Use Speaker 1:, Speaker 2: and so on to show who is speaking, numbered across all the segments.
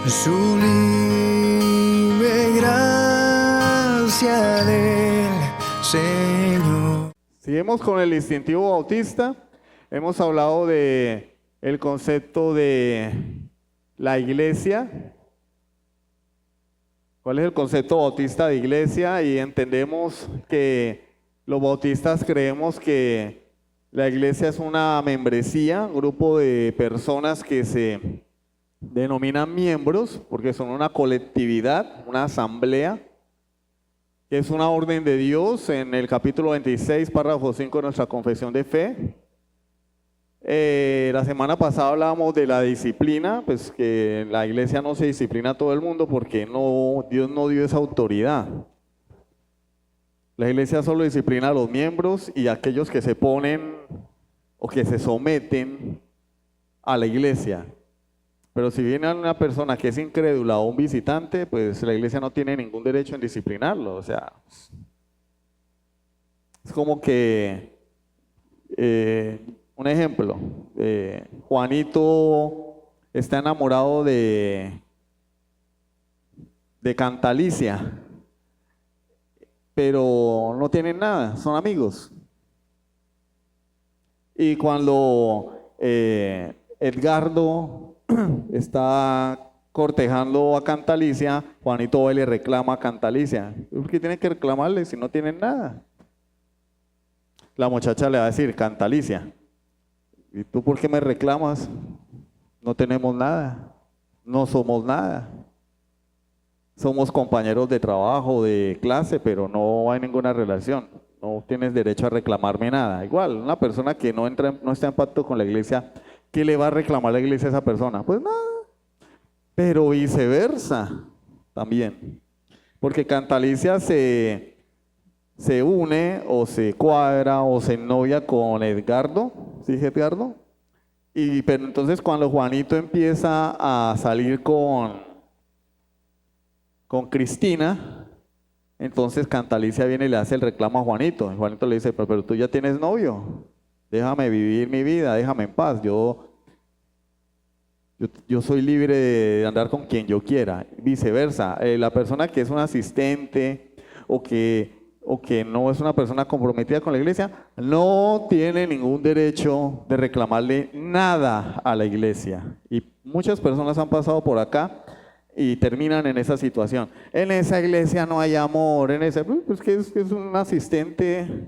Speaker 1: Sublime gracia del Señor.
Speaker 2: Seguimos con el distintivo bautista. Hemos hablado de el concepto de la iglesia. ¿Cuál es el concepto bautista de iglesia? Y entendemos que los bautistas creemos que la iglesia es una membresía, un grupo de personas que se denominan miembros, porque son una colectividad, una asamblea, que es una orden de Dios en el capítulo 26, párrafo 5 de nuestra confesión de fe. La semana pasada hablábamos de la disciplina, pues que la iglesia no se disciplina a todo el mundo porque Dios no dio esa autoridad. La iglesia solo disciplina a los miembros y a aquellos que se ponen o que se someten a la iglesia. Pero si viene una persona que es incrédula o un visitante, pues la iglesia no tiene ningún derecho en disciplinarlo. O sea, es como que, un ejemplo, Juanito está enamorado de Cantalicia, pero no tienen nada, son amigos. Y cuando Edgardo está cortejando a Cantalicia, Juanito va y le reclama a Cantalicia. ¿Por qué tiene que reclamarle si no tienen nada? La muchacha le va a decir, Cantalicia, ¿y tú por qué me reclamas? No tenemos nada, no somos nada. Somos compañeros de trabajo, de clase, pero no hay ninguna relación. No tienes derecho a reclamarme nada. Igual, una persona que no está en pacto con la iglesia, ¿qué le va a reclamar la iglesia a esa persona? Pues nada. Pero viceversa también. Porque Cantalicia se une o se cuadra o se novia con Edgardo. ¿Sí, Edgardo? Pero entonces cuando Juanito empieza a salir con Cristina, entonces Cantalicia viene y le hace el reclamo a Juanito. Y Juanito le dice, pero tú ya tienes novio, déjame vivir mi vida, déjame en paz, yo soy libre de andar con quien yo quiera. Viceversa, la persona que es un asistente o que no es una persona comprometida con la iglesia, no tiene ningún derecho de reclamarle nada a la iglesia. Y muchas personas han pasado por acá y terminan en esa situación. En esa iglesia no hay amor, pues que es un asistente.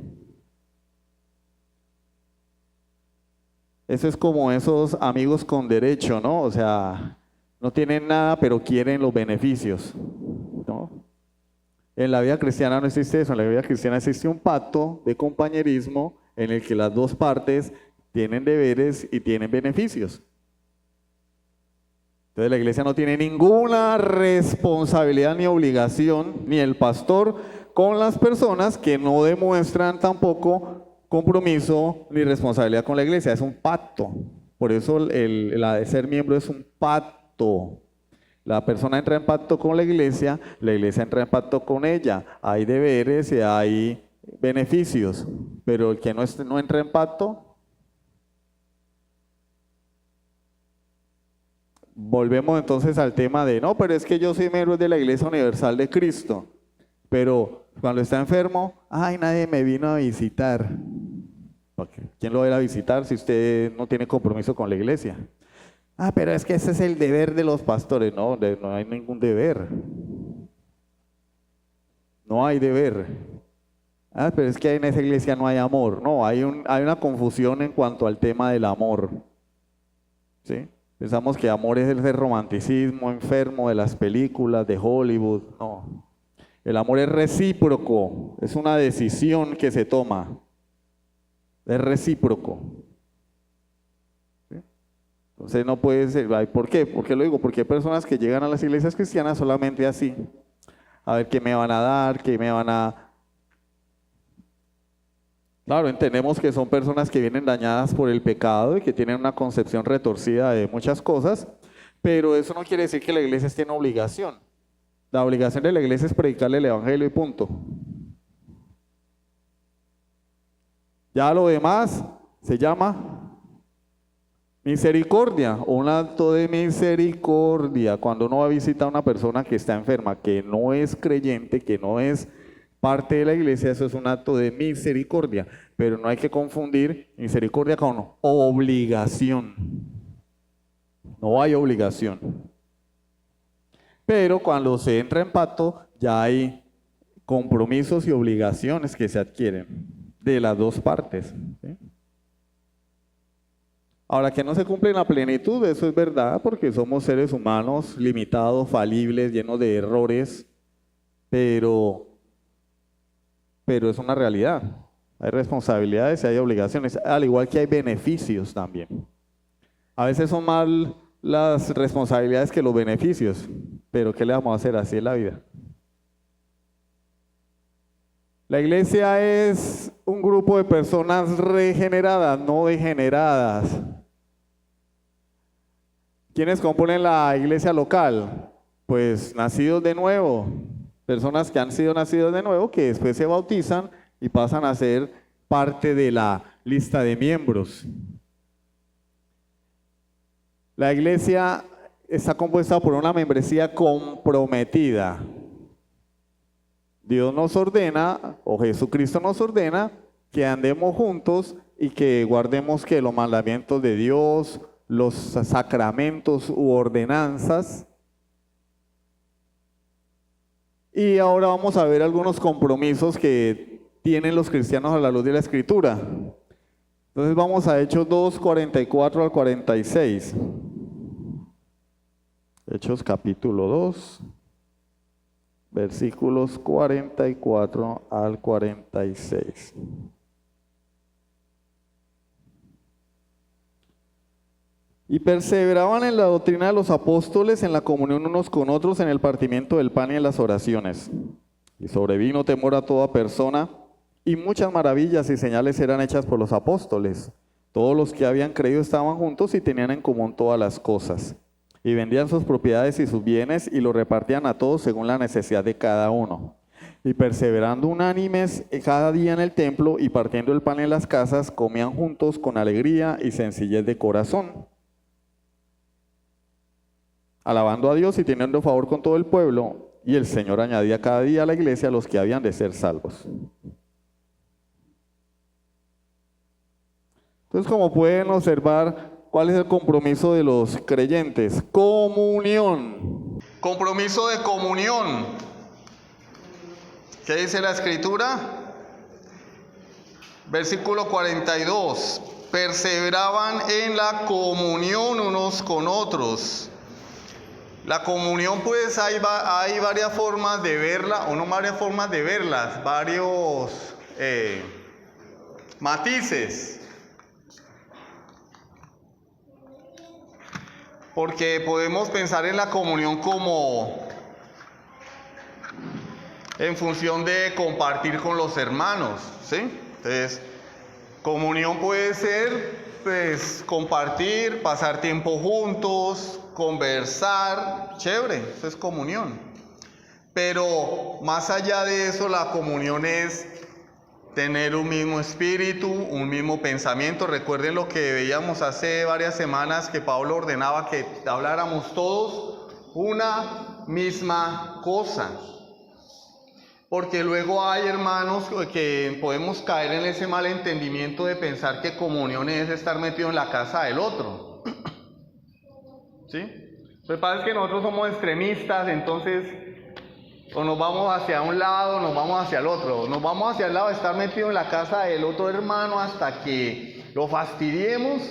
Speaker 2: Eso es como esos amigos con derecho, ¿no? O sea, no tienen nada, pero quieren los beneficios, ¿no? En la vida cristiana no existe eso. En la vida cristiana existe un pacto de compañerismo en el que las dos partes tienen deberes y tienen beneficios. Entonces la iglesia no tiene ninguna responsabilidad ni obligación, ni el pastor, con las personas que no demuestran tampoco compromiso ni responsabilidad con la iglesia. Es un pacto. Por eso la de ser miembro es un pacto. La persona entra en pacto con la iglesia entra en pacto con ella. Hay deberes y hay beneficios, pero el que no entra en pacto. Volvemos entonces al tema de, no, pero es que yo soy miembro de la Iglesia Universal de Cristo, pero cuando está enfermo, ay, nadie me vino a visitar. ¿Quién lo va a ir a visitar si usted no tiene compromiso con la iglesia? Ah, pero es que ese es el deber de los pastores. No, no hay ningún deber. No hay deber. Ah, pero es que en esa iglesia no hay amor. No, hay una confusión en cuanto al tema del amor. ¿Sí? Pensamos que amor es el romanticismo enfermo de las películas de Hollywood. No. El amor es recíproco, es una decisión que se toma. Es recíproco. ¿Sí? Entonces no puede ser. ¿Por qué? ¿Por qué lo digo? Porque hay personas que llegan a las iglesias cristianas solamente así. A ver qué me van a dar, qué me van a... Claro, entendemos que son personas que vienen dañadas por el pecado y que tienen una concepción retorcida de muchas cosas, pero eso no quiere decir que la iglesia esté en obligación. La obligación de la iglesia es predicarle el evangelio y punto. Ya lo demás se llama Misericordia, un acto de misericordia. Cuando uno va a visitar a una persona que está enferma, que no es creyente, que no es parte de la iglesia, eso es un acto de misericordia. Pero no hay que confundir misericordia con obligación. No hay obligación. Pero cuando se entra en pacto, ya hay compromisos y obligaciones que se adquieren de las dos partes, ¿sí? Ahora, que no se cumple en la plenitud, eso es verdad, porque somos seres humanos limitados, falibles, llenos de errores, pero es una realidad. Hay responsabilidades y hay obligaciones, al igual que hay beneficios también. A veces son más las responsabilidades que los beneficios, pero ¿qué le vamos a hacer? Así es la vida. La iglesia es un grupo de personas regeneradas, no degeneradas. ¿Quiénes componen la iglesia local? Pues nacidos de nuevo, personas que han sido nacidos de nuevo, que después se bautizan y pasan a ser parte de la lista de miembros. La iglesia está compuesta por una membresía comprometida. Dios nos ordena, o Jesucristo nos ordena, que andemos juntos y que guardemos que los mandamientos de Dios, los sacramentos u ordenanzas. Y ahora vamos a ver algunos compromisos que tienen los cristianos a la luz de la Escritura. Entonces vamos a Hechos 2, 44 al 46. Hechos capítulo 2, versículos 44 al 46. Y perseveraban en la doctrina de los apóstoles, en la comunión unos con otros, en el partimiento del pan y en las oraciones. Y sobrevino temor a toda persona, y muchas maravillas y señales eran hechas por los apóstoles. Todos los que habían creído estaban juntos y tenían en común todas las cosas. Y vendían sus propiedades y sus bienes y los repartían a todos según la necesidad de cada uno. Y perseverando unánimes cada día en el templo y partiendo el pan en las casas, comían juntos con alegría y sencillez de corazón, alabando a Dios y teniendo favor con todo el pueblo. Y el Señor añadía cada día a la iglesia a los que habían de ser salvos. Entonces, como pueden observar, ¿cuál es el compromiso de los creyentes? Comunión. Compromiso de comunión. ¿Qué dice la Escritura? Versículo 42. Perseveraban en la comunión unos con otros. La comunión, pues hay varias formas de verla, o no varias formas de verlas, varios matices. Porque podemos pensar en la comunión como en función de compartir con los hermanos, ¿sí? Entonces, comunión puede ser, pues, compartir, pasar tiempo juntos, conversar, chévere, eso es comunión. Pero más allá de eso, la comunión es tener un mismo espíritu, un mismo pensamiento. Recuerden lo que veíamos hace varias semanas, que Pablo ordenaba que habláramos todos una misma cosa. Porque luego hay hermanos que podemos caer en ese malentendimiento de pensar que comunión es estar metido en la casa del otro. ¿Sí? Lo que pasa es que nosotros somos extremistas, entonces o nos vamos hacia un lado, nos vamos hacia el otro. Nos vamos hacia el lado de estar metido en la casa del otro hermano hasta que lo fastidiemos,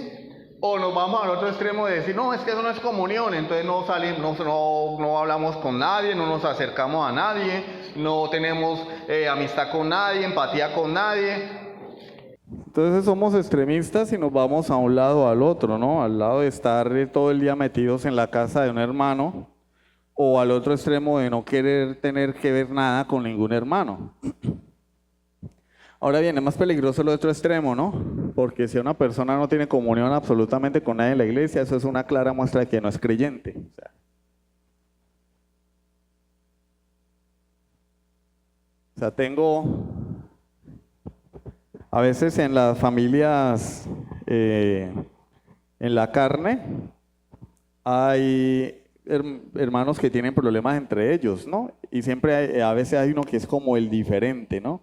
Speaker 2: o nos vamos al otro extremo de decir, no, es que eso no es comunión, entonces no salimos, no hablamos con nadie, no nos acercamos a nadie, no tenemos amistad con nadie, empatía con nadie. Entonces somos extremistas y nos vamos a un lado o al otro, ¿no? Al lado de estar todo el día metidos en la casa de un hermano, o al otro extremo de no querer tener que ver nada con ningún hermano. Ahora bien, es más peligroso el otro extremo, ¿no? Porque si una persona no tiene comunión absolutamente con nadie en la iglesia, eso es una clara muestra de que no es creyente. O sea, tengo a veces en las familias En la carne hay hermanos que tienen problemas entre ellos, ¿no? Y siempre a veces hay uno que es como el diferente, ¿no?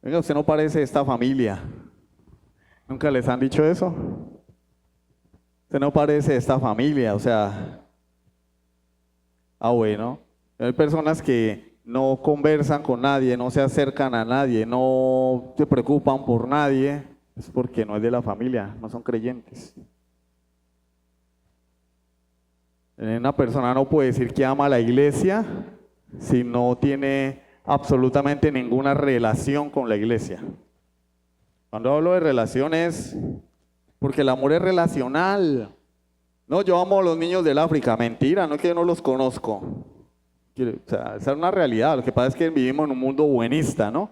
Speaker 2: Venga, usted no parece esta familia. ¿Nunca les han dicho eso? Usted no parece esta familia, o sea, bueno, hay personas que no conversan con nadie, no se acercan a nadie, no se preocupan por nadie, es porque no es de la familia, no son creyentes. Una persona no puede decir que ama a la iglesia si no tiene absolutamente ninguna relación con la iglesia. Cuando hablo de relaciones, porque el amor es relacional. No, yo amo a los niños del África, mentira, no es que yo no los conozco. O sea, esa es una realidad, lo que pasa es que vivimos en un mundo buenista, ¿no?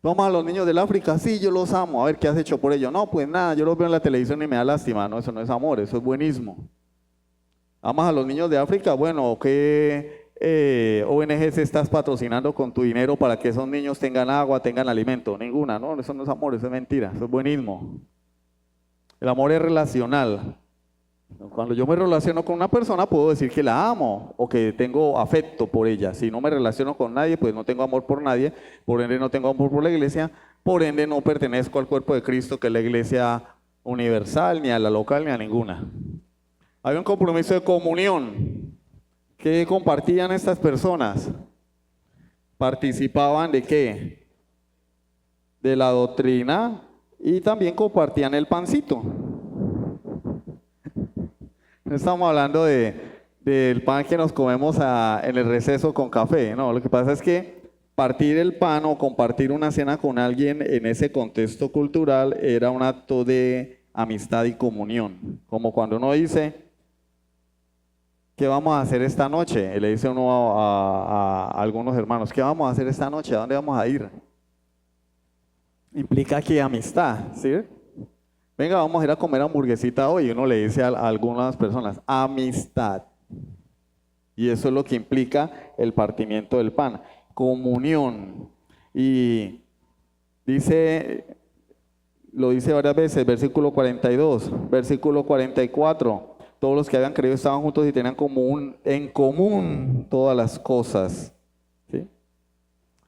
Speaker 2: Vamos a los niños del África, sí, yo los amo, a ver qué has hecho por ellos. No, pues nada, yo los veo en la televisión y me da lástima, no, eso no es amor, eso es buenismo. ¿Amas a los niños de África? Bueno, ¿qué ONGs estás patrocinando con tu dinero para que esos niños tengan agua, tengan alimento? Ninguna, no, eso no es amor, eso es mentira, eso es buenismo. El amor es relacional. Cuando yo me relaciono con una persona puedo decir que la amo o que tengo afecto por ella. Si no me relaciono con nadie, pues no tengo amor por nadie, por ende no tengo amor por la iglesia, por ende no pertenezco al cuerpo de Cristo, que es la iglesia universal, ni a la local, ni a ninguna. Hay un compromiso de comunión. ¿Qué compartían estas personas? ¿Participaban de qué? De la doctrina y también compartían el pancito. No estamos hablando del pan que nos comemos en el receso con café. No, lo que pasa es que partir el pan o compartir una cena con alguien en ese contexto cultural era un acto de amistad y comunión. Como cuando uno dice, ¿qué vamos a hacer esta noche? Y le dice uno a algunos hermanos, ¿qué vamos a hacer esta noche? ¿A dónde vamos a ir? Implica que amistad, ¿sí? Venga, vamos a ir a comer hamburguesita hoy. Y uno le dice a algunas personas, amistad. Y eso es lo que implica el partimiento del pan. Comunión. Y lo dice varias veces, versículo 42, versículo 44. Todos los que habían creído estaban juntos y tenían en común todas las cosas. ¿Sí?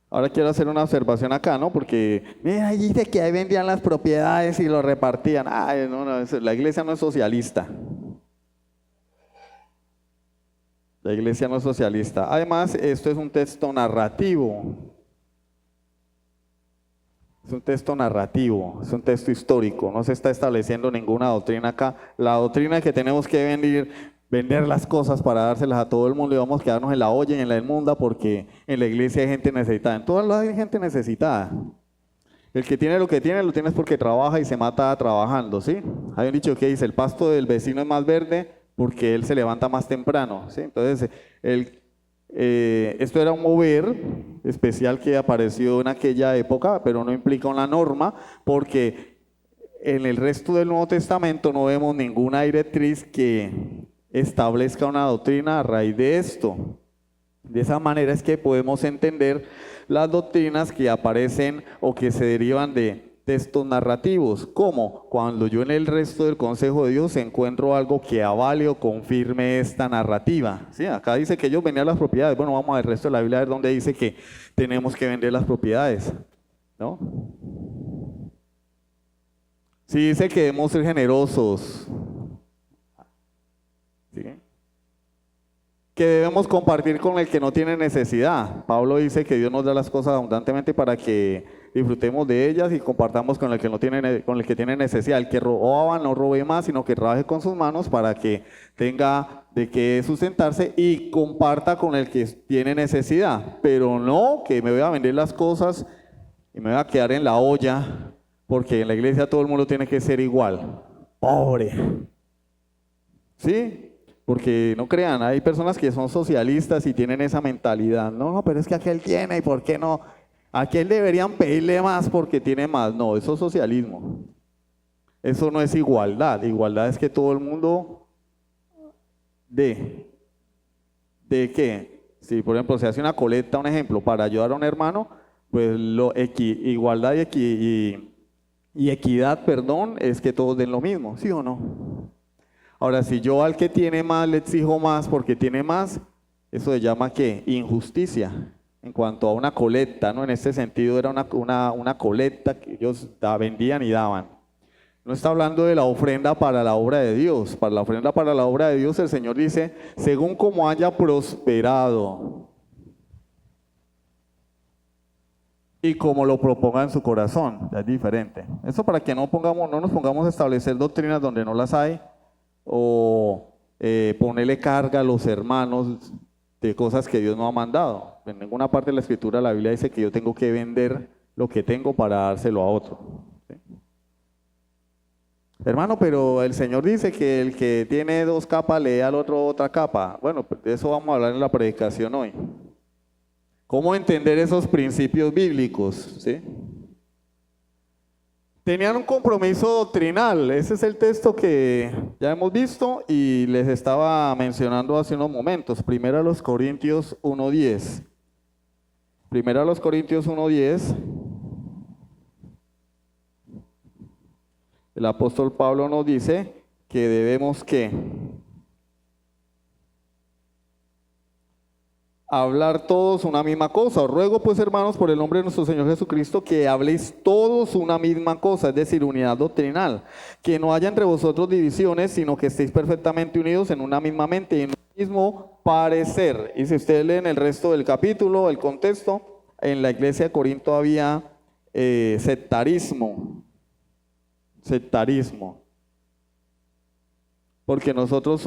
Speaker 2: Ahora quiero hacer una observación acá, ¿no? Porque, mira, ahí dice que ahí vendían las propiedades y lo repartían. Ay, no, la iglesia no es socialista. La iglesia no es socialista. Además, esto es un texto narrativo. Es un texto narrativo, es un texto histórico. No se está estableciendo ninguna doctrina acá. La doctrina es que tenemos que vender las cosas para dárselas a todo el mundo y vamos a quedarnos en la olla y en la inmunda porque en la iglesia hay gente necesitada. En todas lados hay gente necesitada. El que tiene lo que tiene, lo tiene porque trabaja y se mata trabajando, ¿sí? Hay un dicho que dice, el pasto del vecino es más verde porque él se levanta más temprano, ¿sí? Entonces, esto era un mover especial que apareció en aquella época, pero no implica una norma porque en el resto del Nuevo Testamento no vemos ninguna directriz que establezca una doctrina a raíz de esto. De esa manera es que podemos entender las doctrinas que aparecen o que se derivan de textos narrativos, como cuando yo en el resto del consejo de Dios encuentro algo que avale o confirme esta narrativa. ¿Sí? Acá dice que ellos vendían las propiedades. Bueno, vamos al resto de la Biblia a ver dónde dice que tenemos que vender las propiedades, ¿no? Sí dice que debemos ser generosos, ¿sí? Que debemos compartir con el que no tiene necesidad. Pablo dice que Dios nos da las cosas abundantemente para que disfrutemos de ellas y compartamos con el que tiene necesidad. El que robaba no robe más, sino que trabaje con sus manos para que tenga de qué sustentarse y comparta con el que tiene necesidad. Pero no que me voy a vender las cosas y me voy a quedar en la olla, porque en la iglesia todo el mundo tiene que ser igual. Pobre. ¿Sí? Porque no crean, hay personas que son socialistas y tienen esa mentalidad. No, pero es que aquel tiene, ¿y por qué no? A aquel deberían pedirle más porque tiene más. No, eso es socialismo. Eso no es igualdad. Igualdad es que todo el mundo ¿de qué? Si por ejemplo se hace una colecta, un ejemplo, para ayudar a un hermano, pues igualdad y equidad, perdón, es que todos den lo mismo, ¿sí o no? Ahora, si yo al que tiene más le exijo más porque tiene más, eso se llama ¿qué? Injusticia. En cuanto a una colecta, ¿no? En este sentido era una colecta que ellos vendían y daban. No está hablando de la ofrenda para la obra de Dios. Para la ofrenda para la obra de Dios el Señor dice, según como haya prosperado y como lo proponga en su corazón. Ya es diferente. Eso para que no nos pongamos a establecer doctrinas donde no las hay o ponerle carga a los hermanos de cosas que Dios no ha mandado. En ninguna parte de la Escritura la Biblia dice que yo tengo que vender lo que tengo para dárselo a otro. ¿Sí? Hermano, pero el Señor dice que el que tiene 2 capas le dé al otro otra capa. Bueno, pues de eso vamos a hablar en la predicación hoy. ¿Cómo entender esos principios bíblicos? ¿Sí? Tenían un compromiso doctrinal. Ese es el texto que ya hemos visto y les estaba mencionando hace unos momentos. Primera a los Corintios 1:10. Primera a los Corintios 1:10. El apóstol Pablo nos dice que debemos ¿qué? Hablar todos una misma cosa. Os ruego pues, hermanos, por el nombre de nuestro Señor Jesucristo, que habléis todos una misma cosa, es decir, unidad doctrinal. Que no haya entre vosotros divisiones, sino que estéis perfectamente unidos en una misma mente y en un mismo parecer. Y si ustedes leen el resto del capítulo, el contexto, en la iglesia de Corinto había sectarismo. Porque nosotros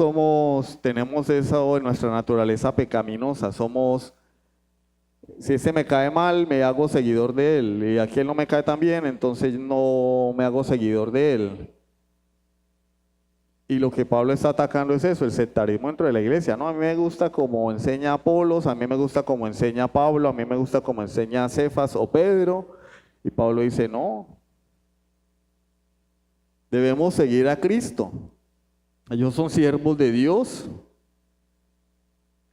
Speaker 2: tenemos eso en nuestra naturaleza pecaminosa, si ese me cae mal, me hago seguidor de él, y aquel no me cae tan bien, entonces no me hago seguidor de él. Y lo que Pablo está atacando es eso, el sectarismo dentro de la iglesia, ¿no? A mí me gusta como enseña Apolos, a mí me gusta como enseña Pablo, a mí me gusta como enseña Cefas o Pedro, y Pablo dice, no. Debemos seguir a Cristo. Ellos son siervos de Dios,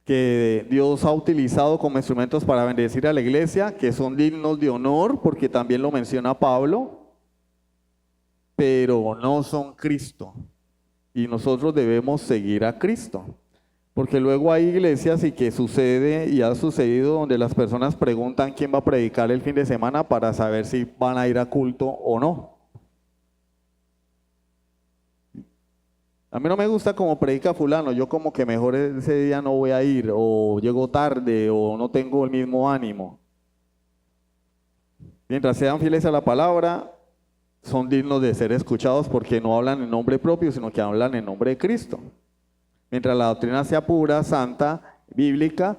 Speaker 2: que Dios ha utilizado como instrumentos para bendecir a la iglesia, que son dignos de honor, porque también lo menciona Pablo, pero no son Cristo. Y nosotros debemos seguir a Cristo. Porque luego hay iglesias y que sucede y ha sucedido donde las personas preguntan quién va a predicar el fin de semana para saber si van a ir a culto o no. A mí no me gusta como predica fulano, yo como que mejor ese día no voy a ir, o llego tarde, o no tengo el mismo ánimo. Mientras sean fieles a la palabra, son dignos de ser escuchados porque no hablan en nombre propio, sino que hablan en nombre de Cristo. Mientras la doctrina sea pura, santa, bíblica,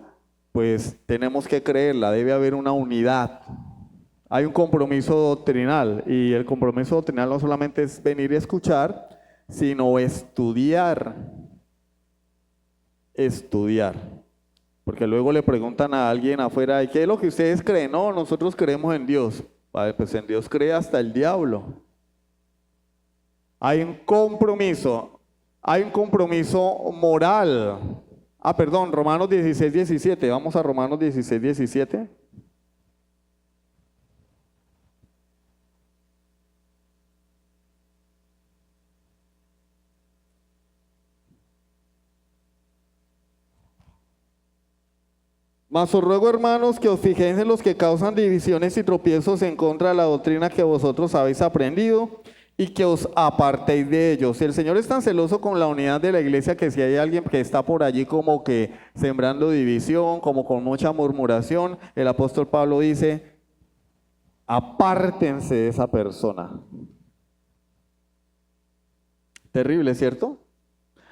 Speaker 2: pues tenemos que creerla, debe haber una unidad. Hay un compromiso doctrinal, y el compromiso doctrinal no solamente es venir y escuchar, sino estudiar. Porque luego le preguntan a alguien afuera, ¿qué es lo que ustedes creen? No, nosotros creemos en Dios. Vale, pues en Dios cree hasta el diablo. Hay un compromiso moral. Romanos 16:17. Vamos a Romanos 16:17. Mas os ruego, hermanos, que os fijéis en los que causan divisiones y tropiezos en contra de la doctrina que vosotros habéis aprendido y que os apartéis de ellos. El Señor es tan celoso con la unidad de la iglesia que si hay alguien que está por allí como que sembrando división, como con mucha murmuración, el apóstol Pablo dice, apártense de esa persona. Terrible, ¿cierto?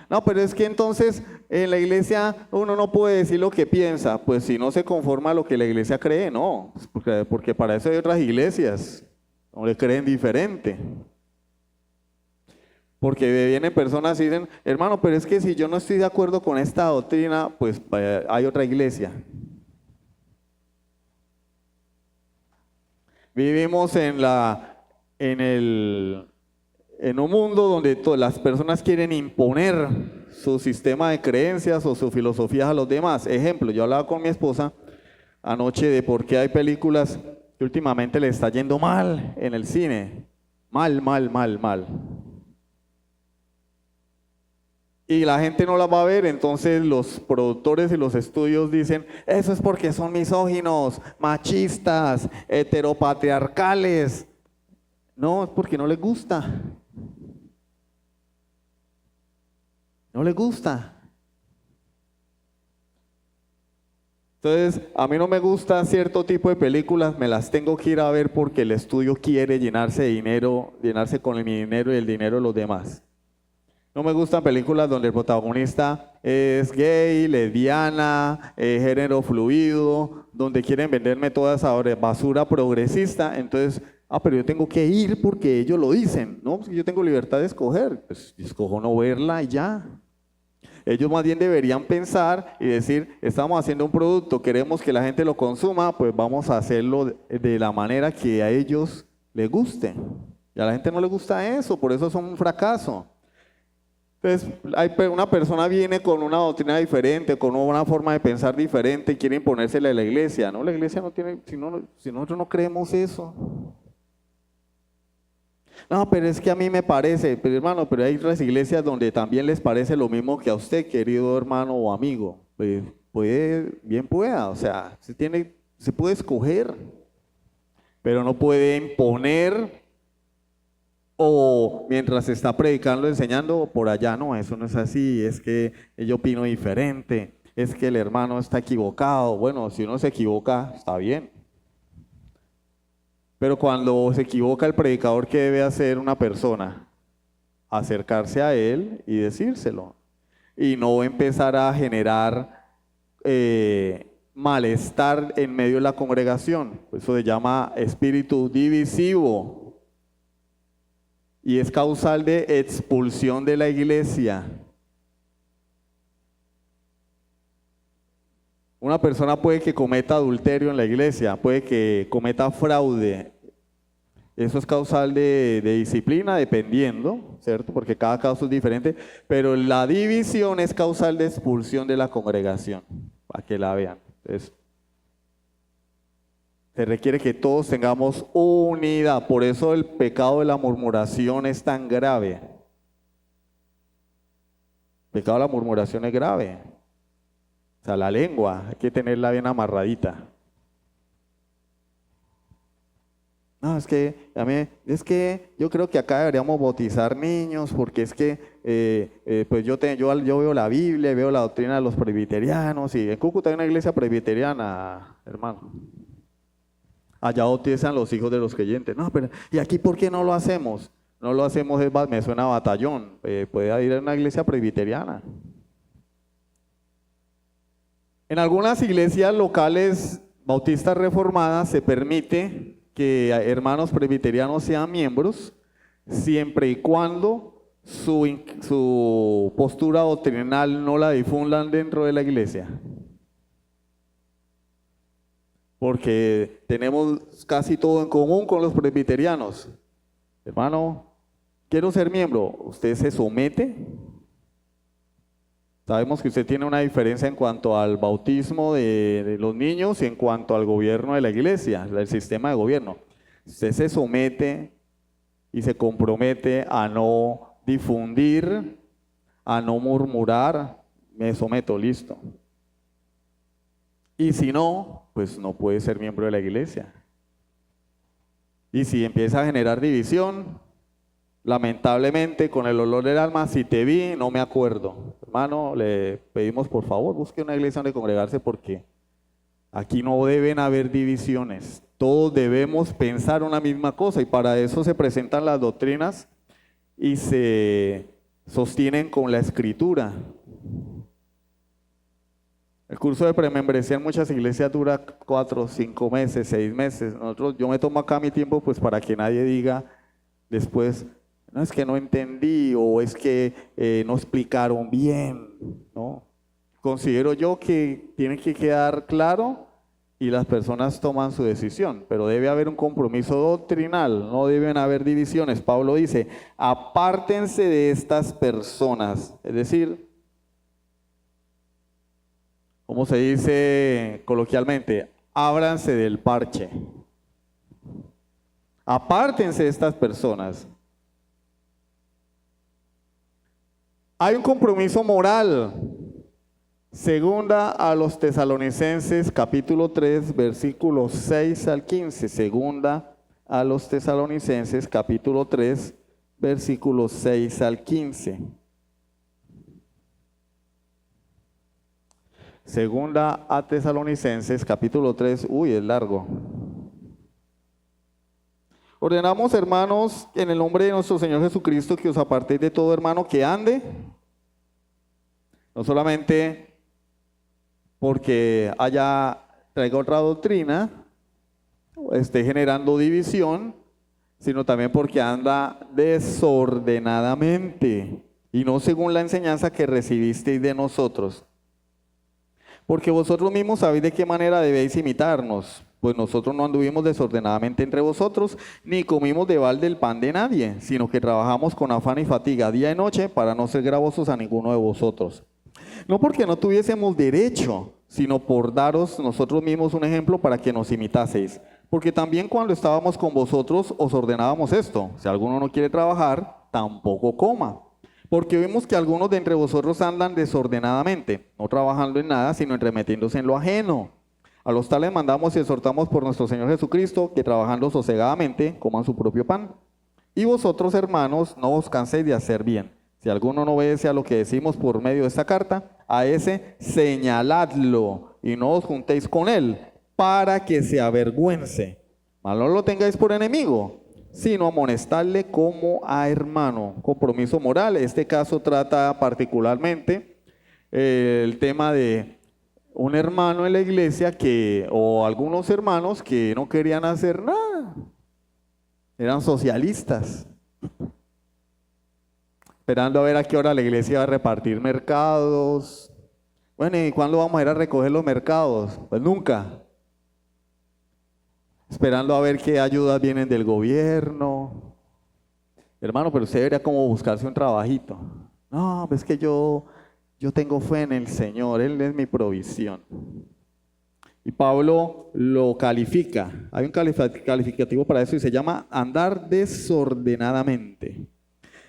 Speaker 2: No, pero es que entonces en la iglesia uno no puede decir lo que piensa, pues si no se conforma a lo que la iglesia cree, no, porque para eso hay otras iglesias donde creen diferente. Porque vienen personas y dicen, hermano, pero es que si yo no estoy de acuerdo con esta doctrina, pues hay otra iglesia. Vivimos en un mundo donde las personas quieren imponer su sistema de creencias o sus filosofías a los demás. Ejemplo, yo hablaba con mi esposa anoche de por qué hay películas que últimamente le está yendo mal en el cine. Mal. y la gente no las va a ver, entonces los productores y los estudios dicen, eso es porque son misóginos, machistas, heteropatriarcales. No, es porque no les gusta. No les gusta. Entonces, a mí no me gusta cierto tipo de películas, me las tengo que ir a ver porque el estudio quiere llenarse de dinero, llenarse con mi dinero y el dinero de los demás. No me gustan películas donde el protagonista es gay, lesbiana, género fluido, donde quieren venderme toda esa basura progresista. Entonces, pero yo tengo que ir porque ellos lo dicen. No, pues yo tengo libertad de escoger. Pues escojo no verla y ya. Ellos más bien deberían pensar y decir, estamos haciendo un producto, queremos que la gente lo consuma, pues vamos a hacerlo de la manera que a ellos les guste. Y a la gente no le gusta eso, por eso son un fracaso. Entonces, una persona viene con una doctrina diferente, con una forma de pensar diferente y quiere imponérsela a la iglesia. No, la iglesia no tiene, si nosotros no creemos eso. No, pero es que a mí me parece, pero hermano, pero hay otras iglesias donde también les parece lo mismo que a usted, querido hermano o amigo. Pues bien pueda, o sea, se puede escoger, pero no puede imponer o mientras está predicando, enseñando, por allá no, eso no es así, es que yo opino diferente, es que el hermano está equivocado. Bueno, si uno se equivoca, está bien. Pero cuando se equivoca el predicador, ¿qué debe hacer una persona? Acercarse a él y decírselo. Y no empezar a generar malestar en medio de la congregación. Eso se llama espíritu divisivo. Y es causal de expulsión de la iglesia. Una persona puede que cometa adulterio en la iglesia, puede que cometa fraude. Eso es causal de disciplina, dependiendo, ¿cierto? Porque cada caso es diferente. Pero la división es causal de expulsión de la congregación, para que la vean. Entonces, se requiere que todos tengamos unidad. Por eso el pecado de la murmuración es tan grave. El pecado de la murmuración es grave. O sea, la lengua, hay que tenerla bien amarradita. No, es que yo creo que acá deberíamos bautizar niños, porque es que pues yo veo la Biblia, veo la doctrina de los presbiterianos, y en Cúcuta hay una iglesia presbiteriana, hermano. Allá bautizan los hijos de los creyentes. No, pero ¿y aquí por qué no lo hacemos? No lo hacemos, me suena a batallón. Puede ir a una iglesia presbiteriana. En algunas iglesias locales bautistas reformadas se permite que hermanos presbiterianos sean miembros siempre y cuando su postura doctrinal no la difundan dentro de la iglesia. Porque tenemos casi todo en común con los presbiterianos. Hermano, quiero ser miembro. ¿Usted se somete? Sabemos que usted tiene una diferencia en cuanto al bautismo de los niños y en cuanto al gobierno de la iglesia, el sistema de gobierno. Usted se somete y se compromete a no difundir, a no murmurar. Me someto, listo. Y si no, pues no puede ser miembro de la iglesia. Y si empieza a generar división, lamentablemente, con el olor del alma, si te vi, no me acuerdo. Hermano, le pedimos por favor, busque una iglesia donde congregarse, porque aquí no deben haber divisiones. Todos debemos pensar una misma cosa, y para eso se presentan las doctrinas y se sostienen con la escritura. El curso de premembresía en muchas iglesias dura 4, 5 meses, 6 meses. Yo me tomo acá mi tiempo pues para que nadie diga después, no, es que no entendí, o es que no explicaron bien, ¿no? Considero yo que tiene que quedar claro y las personas toman su decisión, pero debe haber un compromiso doctrinal, no deben haber divisiones. Pablo dice, apártense de estas personas, es decir, ¿cómo se dice coloquialmente? Ábranse del parche. Apártense de estas personas. Hay un compromiso moral. Segunda a los Tesalonicenses, capítulo 3, versículos 6 al 15. Segunda a los Tesalonicenses, capítulo 3, versículos 6 al 15. Segunda a Tesalonicenses, capítulo 3, es largo. Ordenamos, hermanos, en el nombre de nuestro Señor Jesucristo, que os apartéis de todo hermano que ande, no solamente porque traiga otra doctrina, esté generando división, sino también porque anda desordenadamente y no según la enseñanza que recibisteis de nosotros. Porque vosotros mismos sabéis de qué manera debéis imitarnos, pues nosotros no anduvimos desordenadamente entre vosotros, ni comimos de balde el pan de nadie, sino que trabajamos con afán y fatiga día y noche para no ser gravosos a ninguno de vosotros. No porque no tuviésemos derecho, sino por daros nosotros mismos un ejemplo para que nos imitaseis. Porque también cuando estábamos con vosotros os ordenábamos esto: si alguno no quiere trabajar, tampoco coma. Porque vemos que algunos de entre vosotros andan desordenadamente, no trabajando en nada, sino entremetiéndose en lo ajeno. A los tales mandamos y exhortamos por nuestro Señor Jesucristo, que trabajando sosegadamente coman su propio pan. Y vosotros, hermanos, no os canséis de hacer bien. Si alguno no obedece a lo que decimos por medio de esta carta, a ese señaladlo y no os juntéis con él, para que se avergüence. Mas no lo tengáis por enemigo, sino amonestadle como a hermano. Compromiso moral. Este caso trata particularmente el tema de un hermano en la iglesia o algunos hermanos que no querían hacer nada. Eran socialistas, esperando a ver a qué hora la iglesia iba a repartir mercados. Bueno, ¿y cuándo vamos a ir a recoger los mercados? Pues nunca. Esperando a ver qué ayudas vienen del gobierno. Hermano, pero usted debería como buscarse un trabajito. No, pues que yo tengo fe en el Señor, Él es mi provisión. Y Pablo lo califica. Hay un calificativo para eso y se llama andar desordenadamente.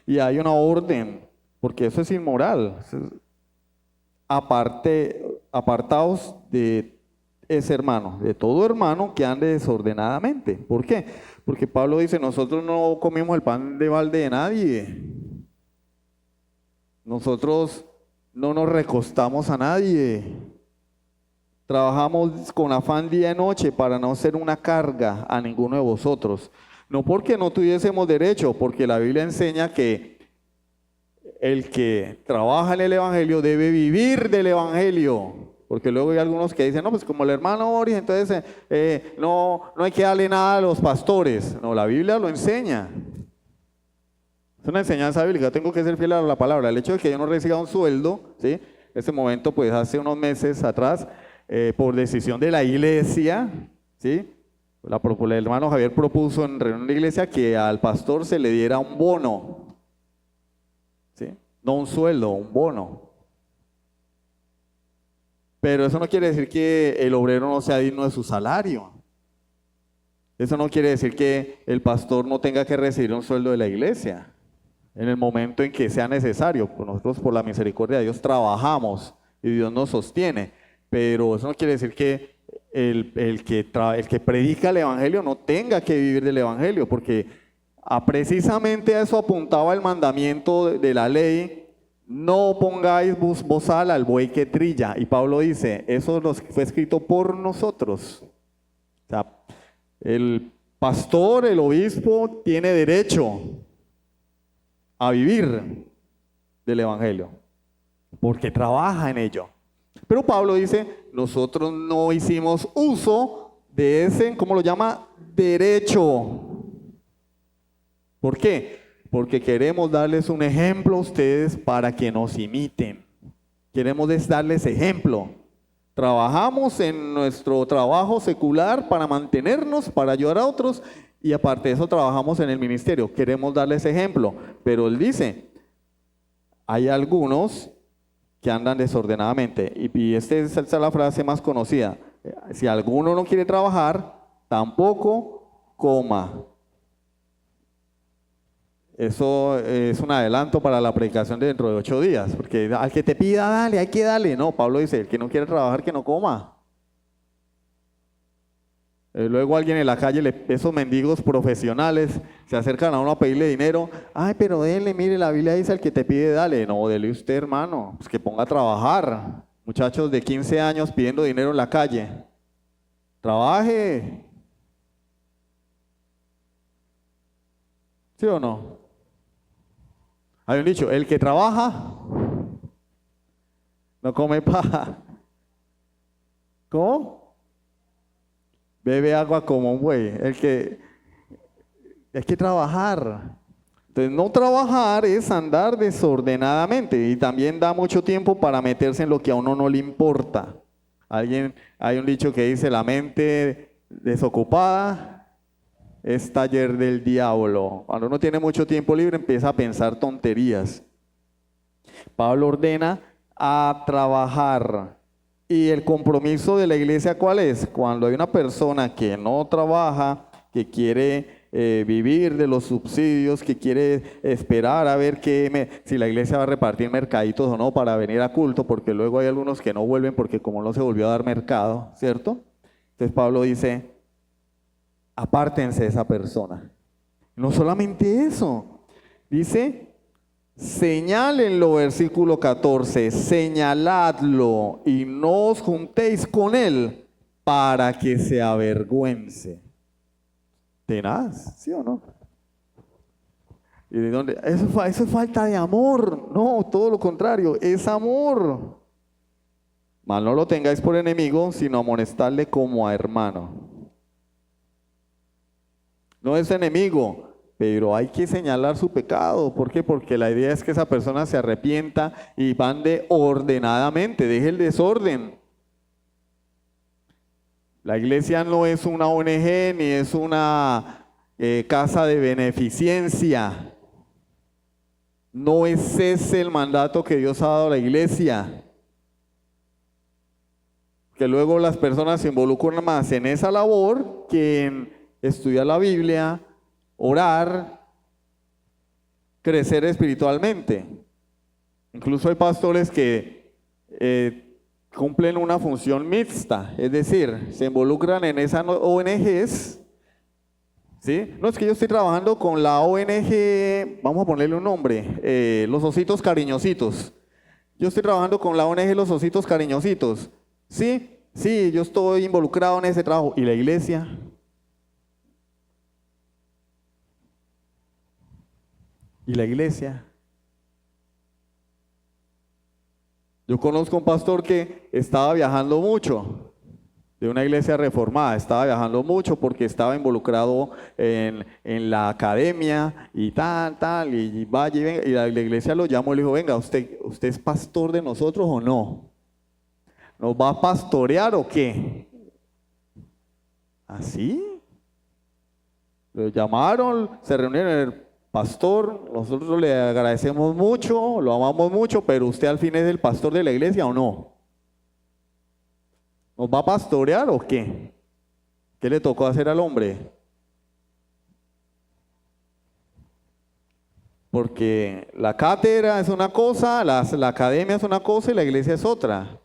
Speaker 2: Y hay una orden, porque eso es inmoral. Apartaos de ese hermano, de todo hermano que ande desordenadamente. ¿Por qué? Porque Pablo dice, nosotros no comimos el pan de balde de nadie. Nosotros no nos recostamos a nadie. Trabajamos con afán día y noche para no ser una carga a ninguno de vosotros. No porque no tuviésemos derecho, porque la Biblia enseña que el que trabaja en el Evangelio debe vivir del Evangelio. Porque luego hay algunos que dicen, no, pues como el hermano Ori, entonces no hay que darle nada a los pastores. No, la Biblia lo enseña. Es una enseñanza bíblica, tengo que ser fiel a la palabra. El hecho de que yo no reciba un sueldo, ¿sí? En ese momento, pues hace unos meses atrás, por decisión de la iglesia, ¿sí? El hermano Javier propuso en reunión de iglesia que al pastor se le diera un bono, ¿sí? No un sueldo, un bono. Pero eso no quiere decir que el obrero no sea digno de su salario. Eso no quiere decir que el pastor no tenga que recibir un sueldo de la iglesia en el momento en que sea necesario. Nosotros, por la misericordia de Dios, trabajamos y Dios nos sostiene. Pero eso no quiere decir que el que predica el Evangelio no tenga que vivir del Evangelio, porque precisamente a eso apuntaba el mandamiento de la ley: no pongáis bozal al buey que trilla. Y Pablo dice, eso fue escrito por nosotros. O sea, el pastor, el obispo, tiene derecho a vivir del Evangelio, porque trabaja en ello. Pero Pablo dice, nosotros no hicimos uso de ese, ¿cómo lo llama? Derecho. ¿Por qué? Porque queremos darles un ejemplo a ustedes para que nos imiten. Queremos darles ejemplo. Trabajamos en nuestro trabajo secular para mantenernos, para ayudar a otros, y aparte de eso trabajamos en el ministerio. Queremos darles ejemplo. Pero él dice, hay algunos que andan desordenadamente. Y esta es la frase más conocida. Si alguno no quiere trabajar, tampoco coma. Eso es un adelanto para la predicación de dentro de 8 días, porque al que te pida, dale, hay que darle. No, Pablo dice, el que no quiere trabajar, que no coma. Luego alguien en la calle, esos mendigos profesionales, se acercan a uno a pedirle dinero. Ay, pero dele, mire, la Biblia dice al que te pide, dale. No, dele usted, hermano, pues que ponga a trabajar. Muchachos de 15 años pidiendo dinero en la calle. Trabaje. ¿Sí o no? Hay un dicho, el que trabaja no come paja. ¿Cómo? Bebe agua como un buey. Hay que trabajar. Entonces, no trabajar es andar desordenadamente y también da mucho tiempo para meterse en lo que a uno no le importa. Hay un dicho que dice, la mente desocupada es taller del diablo. Cuando uno tiene mucho tiempo libre empieza a pensar tonterías. Pablo ordena a trabajar. ¿Y el compromiso de la iglesia cuál es? Cuando hay una persona que no trabaja, que quiere vivir de los subsidios, que quiere esperar a ver si la iglesia va a repartir mercaditos o no para venir a culto, porque luego hay algunos que no vuelven porque como no se volvió a dar mercado, ¿cierto? Entonces Pablo dice, apártense de esa persona. No solamente eso, dice, señálenlo, versículo 14, señaladlo y no os juntéis con él para que se avergüence. Tenaz, ¿sí o no? ¿Y de dónde? Eso es falta de amor. No, todo lo contrario, es amor. Mal no lo tengáis por enemigo, sino amonestarle como a hermano. No es enemigo, pero hay que señalar su pecado. ¿Por qué? Porque la idea es que esa persona se arrepienta y ande ordenadamente, deje el desorden. La iglesia no es una ONG ni es una casa de beneficencia. No es ese el mandato que Dios ha dado a la iglesia. Que luego las personas se involucran más en esa labor que en estudiar la Biblia, orar, crecer espiritualmente. Incluso hay pastores que cumplen una función mixta, es decir, se involucran en esas ONGs, ¿sí? No es que yo estoy trabajando con la ONG, vamos a ponerle un nombre, los ositos cariñositos. Yo estoy trabajando con la ONG Los Ositos Cariñositos. Sí, yo estoy involucrado en ese trabajo. ¿Y la iglesia? ¿Y la iglesia? Yo conozco un pastor que estaba viajando mucho, de una iglesia reformada, estaba viajando mucho porque estaba involucrado en la academia y tal, y vaya y venga, y la iglesia lo llamó y le dijo, venga, ¿usted es pastor de nosotros o no? ¿Nos va a pastorear o qué? ¿Así? Lo llamaron, se reunieron. Pastor, nosotros le agradecemos mucho, lo amamos mucho, pero usted al fin es el pastor de la iglesia o no. ¿Nos va a pastorear o qué? ¿Qué le tocó hacer al hombre? Porque la cátedra es una cosa, la academia es una cosa y la iglesia es otra.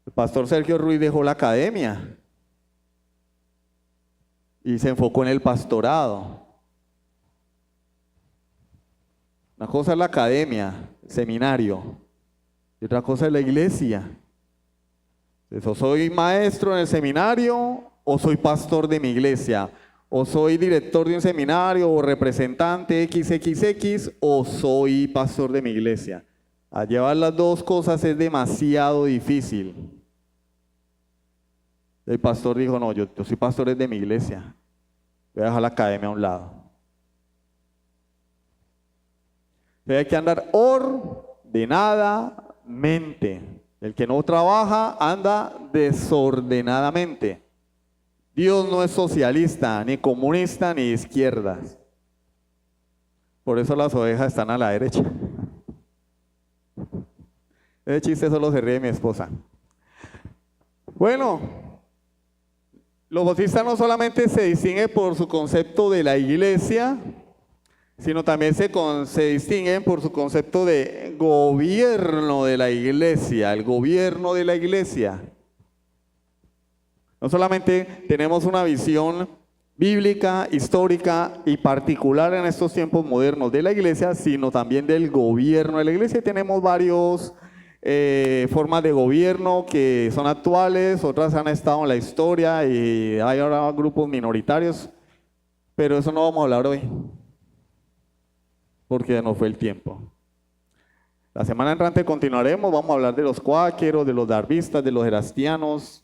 Speaker 2: El pastor Sergio Ruiz dejó la academia y se enfocó en el pastorado. Una cosa es la academia, el seminario, y otra cosa es la iglesia. Entonces, o soy maestro en el seminario, o soy pastor de mi iglesia, o soy director de un seminario, o representante XXX, o soy pastor de mi iglesia. A llevar las dos cosas es demasiado difícil. El pastor dijo, no, yo soy pastor de mi iglesia, voy a dejar la academia a un lado. Hay que andar ordenadamente. El que no trabaja anda desordenadamente. Dios no es socialista, ni comunista, ni izquierdas. Por eso las ovejas están a la derecha. Ese chiste solo se ríe mi esposa. Bueno, los bautistas no solamente se distinguen por su concepto de la iglesia, sino también se distinguen por su concepto de gobierno de la iglesia, el gobierno de la iglesia. No solamente tenemos una visión bíblica, histórica y particular en estos tiempos modernos de la iglesia, sino también del gobierno de la iglesia. Tenemos varios formas de gobierno que son actuales, otras han estado en la historia y hay ahora grupos minoritarios, pero eso no vamos a hablar hoy, porque ya no fue el tiempo. La semana entrante continuaremos, vamos a hablar de los cuáqueros, de los darvistas, de los erastianos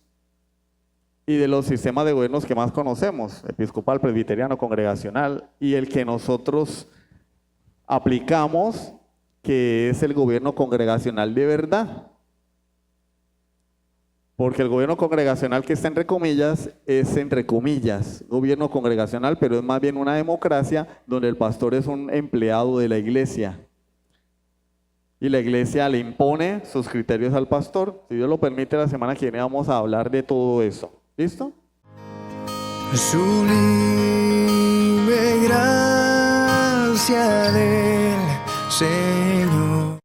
Speaker 2: y de los sistemas de gobiernos que más conocemos, episcopal, presbiteriano, congregacional, y el que nosotros aplicamos, que es el gobierno congregacional de verdad. Porque el gobierno congregacional que está entre comillas, es entre comillas, gobierno congregacional, pero es más bien una democracia donde el pastor es un empleado de la iglesia. Y la iglesia le impone sus criterios al pastor. Si Dios lo permite, la semana que viene vamos a hablar de todo eso. ¿Listo?
Speaker 1: Sublime gracia del Señor.